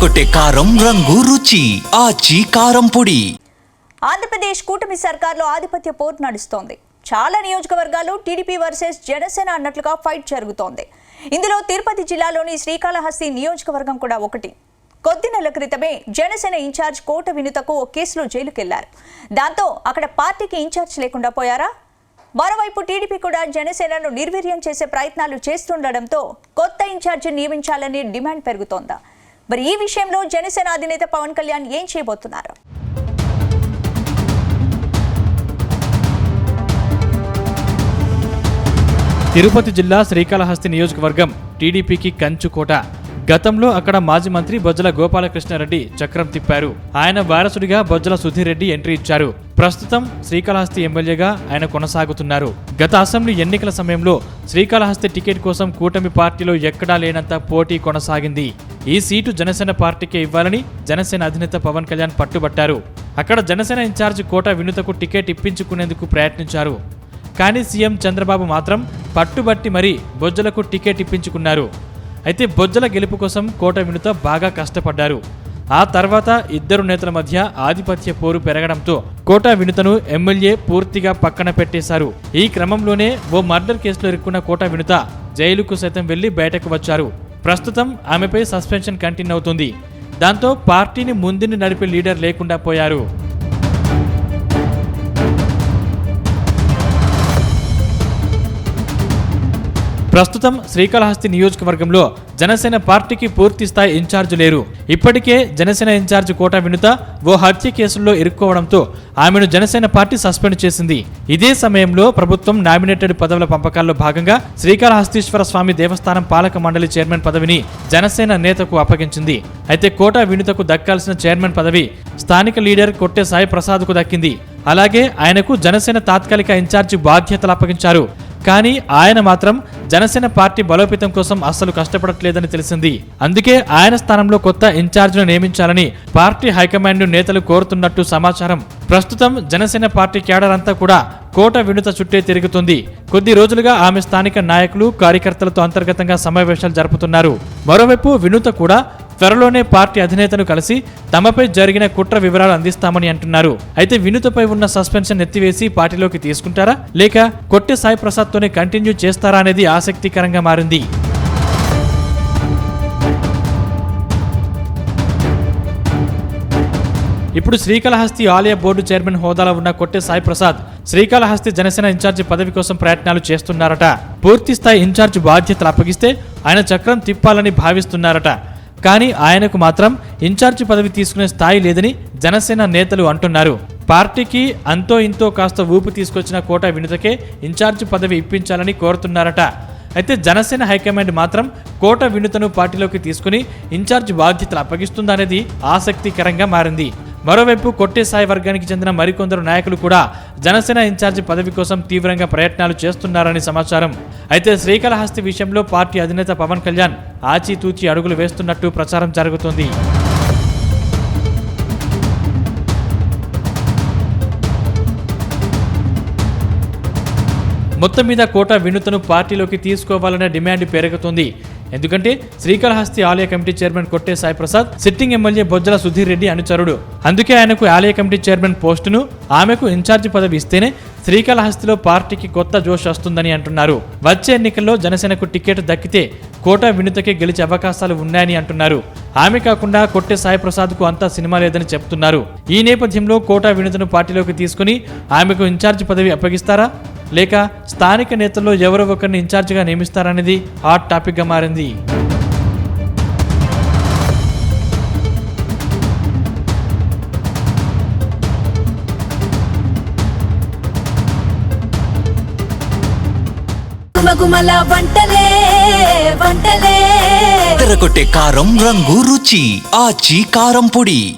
ఎర్రగొట్టే కారం రంగు రుచి ఆచి కారం పొడి. ఆంధ్రప్రదేశ్ కూటమి సర్కార్లో ఆధిపత్య పోరు నడుస్తోంది. చాలా నియోజకవర్గాలు టీడీపీ వర్సెస్ జనసేన అన్నట్లుగా ఫైట్ జరుగుతోంది. ఇందులో తిరుపతి జిల్లాలోని శ్రీకాళహస్తి నియోజకవర్గం కూడా ఒకటి. కొద్ది నెలల క్రితమే జనసేన ఇన్ఛార్జ్ కోట వినుతకు ఓ కేసులో జైలుకెళ్లారు. దాంతో అక్కడ పార్టీకి ఇన్ఛార్జ్ లేకుండా పోయారా? మరోవైపు టీడీపీ కూడా జనసేనను నిర్వీర్యం చేసే ప్రయత్నాలు చేస్తుండటంతో కొత్త ఇన్ఛార్జి నియమించాలని డిమాండ్ పెరుగుతోందా? మరి ఈ విషయంలో జనసేన అధినేత పవన్ కళ్యాణ్ ఏం చేయబోతున్నారు? తిరుపతి జిల్లా శ్రీకాళహస్తి నియోజకవర్గం టీడీపీకి కంచుకోట. గతంలో అక్కడ మాజీ మంత్రి బొజ్జల గోపాలకృష్ణారెడ్డి చక్రం తిప్పారు. ఆయన వారసుడిగా బొజ్జల సుధీర్ రెడ్డి ఎంట్రీ ఇచ్చారు. ప్రస్తుతం శ్రీకాళహస్తి ఎమ్మెల్యేగా ఆయన కొనసాగుతున్నారు. గత అసెంబ్లీ ఎన్నికల సమయంలో శ్రీకాళహస్తి టికెట్ కోసం కూటమి పార్టీలో ఎక్కడా లేనంత పోటీ కొనసాగింది. ఈ సీటు జనసేన పార్టీకే ఇవ్వాలని జనసేన అధినేత పవన్ కళ్యాణ్ పట్టుబట్టారు. అక్కడ జనసేన ఇన్ఛార్జ్ కోట వినుతకు టికెట్ ఇప్పించుకునేందుకు ప్రయత్నించారు. కానీ సీఎం చంద్రబాబు మాత్రం పట్టుబట్టి మరీ బొజ్జలకు టికెట్ ఇప్పించుకున్నారు. అయితే బొజ్జల గెలుపు కోసం కోట వినుత బాగా కష్టపడ్డారు. ఆ తర్వాత ఇద్దరు నేతల మధ్య ఆధిపత్య పోరు పెరగడంతో కోట వినుతను ఎమ్మెల్యే పూర్తిగా పక్కన పెట్టేశారు. ఈ క్రమంలోనే ఓ మర్డర్ కేసులో ఇరుక్కున్న కోట వినుత జైలుకు సైతం వెళ్లి బయటకు వచ్చారు. ప్రస్తుతం ఆమెపై సస్పెన్షన్ కంటిన్యూ అవుతుంది. దాంతో పార్టీని ముందుని నడిపే లీడర్ లేకుండా పోయారు. ప్రస్తుతం శ్రీకాళహస్తి నియోజకవర్గంలో జనసేన పార్టీకి పూర్తి స్థాయి ఇన్ఛార్జ్ లేరు. ఇప్పటికే జనసేన ఇన్ఛార్జ్ కోట వినుత ఓ హత్య కేసుల్లో ఇరుక్కోవడంతో ఆమెను జనసేన పార్టీ సస్పెండ్ చేసింది. ఇదే సమయంలో ప్రభుత్వం నామినేటెడ్ పదవుల పంపకాల్లో భాగంగా శ్రీకాళహస్తీశ్వర స్వామి దేవస్థానం పాలక మండలి చైర్మన్ పదవిని జనసేన నేతకు అప్పగించింది. అయితే కోట వినుతకు దక్కాల్సిన చైర్మన్ పదవి స్థానిక లీడర్ కొట్టె సాయి ప్రసాద్కు దక్కింది. అలాగే ఆయనకు జనసేన తాత్కాలిక ఇన్ఛార్జి బాధ్యతలు అప్పగించారు. కానీ ఆయన మాత్రం జనసేన పార్టీ బలోపేతం కోసం అస్సలు కష్టపడట్లేదని తెలిసింది. అందుకే ఆయన స్థానంలో కొత్త ఇన్ఛార్జ్ను నియమించాలని పార్టీ హైకమాండ్ నేతలు కోరుతున్నట్టు సమాచారం. ప్రస్తుతం జనసేన పార్టీ క్యాడర్ అంతా కూడా కోట వినుత చుట్టే తిరుగుతుంది. కొద్ది రోజులుగా ఆమె స్థానిక నాయకులు కార్యకర్తలతో అంతర్గతంగా సమావేశాలు జరుపుతున్నారు. మరోవైపు వినుత కూడా త్వరలోనే పార్టీ అధినేతను కలిసి తమపై జరిగిన కుట్ర వివరాలు అందిస్తామని అంటున్నారు. అయితే వినుతపై ఉన్న సస్పెన్షన్ ఎత్తివేసి పార్టీలోకి తీసుకుంటారా లేక కొట్టె సాయి ప్రసాద్ తోనే కంటిన్యూ చేస్తారా అనేది ఆసక్తికరంగా మారింది. ఇప్పుడు శ్రీకాళహస్తి ఆలయ బోర్డు చైర్మన్ హోదాలో ఉన్న కొట్టె సాయి ప్రసాద్ శ్రీకాళహస్తి జనసేన ఇన్ఛార్జి పదవి కోసం ప్రయత్నాలు చేస్తున్నారట. పూర్తి స్థాయి ఇన్ఛార్జి బాధ్యతలు అప్పగిస్తే ఆయన చక్రం తిప్పాలని భావిస్తున్నారట. కానీ ఆయనకు మాత్రం ఇన్ఛార్జి పదవి తీసుకునే స్థాయి లేదని జనసేన నేతలు అంటున్నారు. పార్టీకి అంతో ఇంతో కాస్త ఊపు తీసుకొచ్చిన కోట వినుతకే ఇన్ఛార్జి పదవి ఇప్పించాలని కోరుతున్నారట. అయితే జనసేన హైకమాండ్ మాత్రం కోట వినుతను పార్టీలోకి తీసుకుని ఇన్ఛార్జి బాధ్యతలు అప్పగిస్తుందనేది ఆసక్తికరంగా మారింది. మరోవైపు కొట్టె సాయి వర్గానికి చెందిన మరికొందరు నాయకులు కూడా జనసేన ఇన్ఛార్జి పదవి కోసం తీవ్రంగా ప్రయత్నాలు చేస్తున్నారని సమాచారం. అయితే శ్రీకాళహస్తి విషయంలో పార్టీ అధినేత పవన్ కళ్యాణ్ ఆచితూచి అడుగులు వేస్తున్నట్టు ప్రచారం జరుగుతోంది. మొత్తం మీద కోట వినుతను పార్టీలోకి తీసుకోవాలనే డిమాండ్ పెరుగుతుంది. ఎందుకంటే శ్రీకాళహస్తి ఆలయ committee chairman Kotte Sai Prasad sitting MLA Bojjala Sudheer Reddy అనుచరుడు. అందుకే ఆయనకు ఆలయ కమిటీ చైర్మన్ పోస్టును ఆమెకు ఇన్ఛార్జి పదవి ఇస్తేనే శ్రీకాళహస్తిలో పార్టీకి కొత్త జోష్ వస్తుందని అంటున్నారు. వచ్చే ఎన్నికల్లో జనసేనకు టికెట్ దక్కితే కోట వినుతకే గెలిచే అవకాశాలు ఉన్నాయని అంటున్నారు. ఆమె కాకుండా కొట్టె సాయి ప్రసాద్కు అంతా సినిమా లేదని చెప్తున్నారు. ఈ నేపథ్యంలో కోట వినుతను పార్టీలోకి తీసుకుని ఆమెకు ఇన్ఛార్జి పదవి అప్పగిస్తారా లేక స్థానిక నేతల్లో ఎవరో ఒకరిని ఇన్ఛార్జిగా నియమిస్తారనేది హాట్ టాపిక్గా మారింది. ఎర్రగొట్టే కారం రంగు రుచి ఆచి కారం పొడి.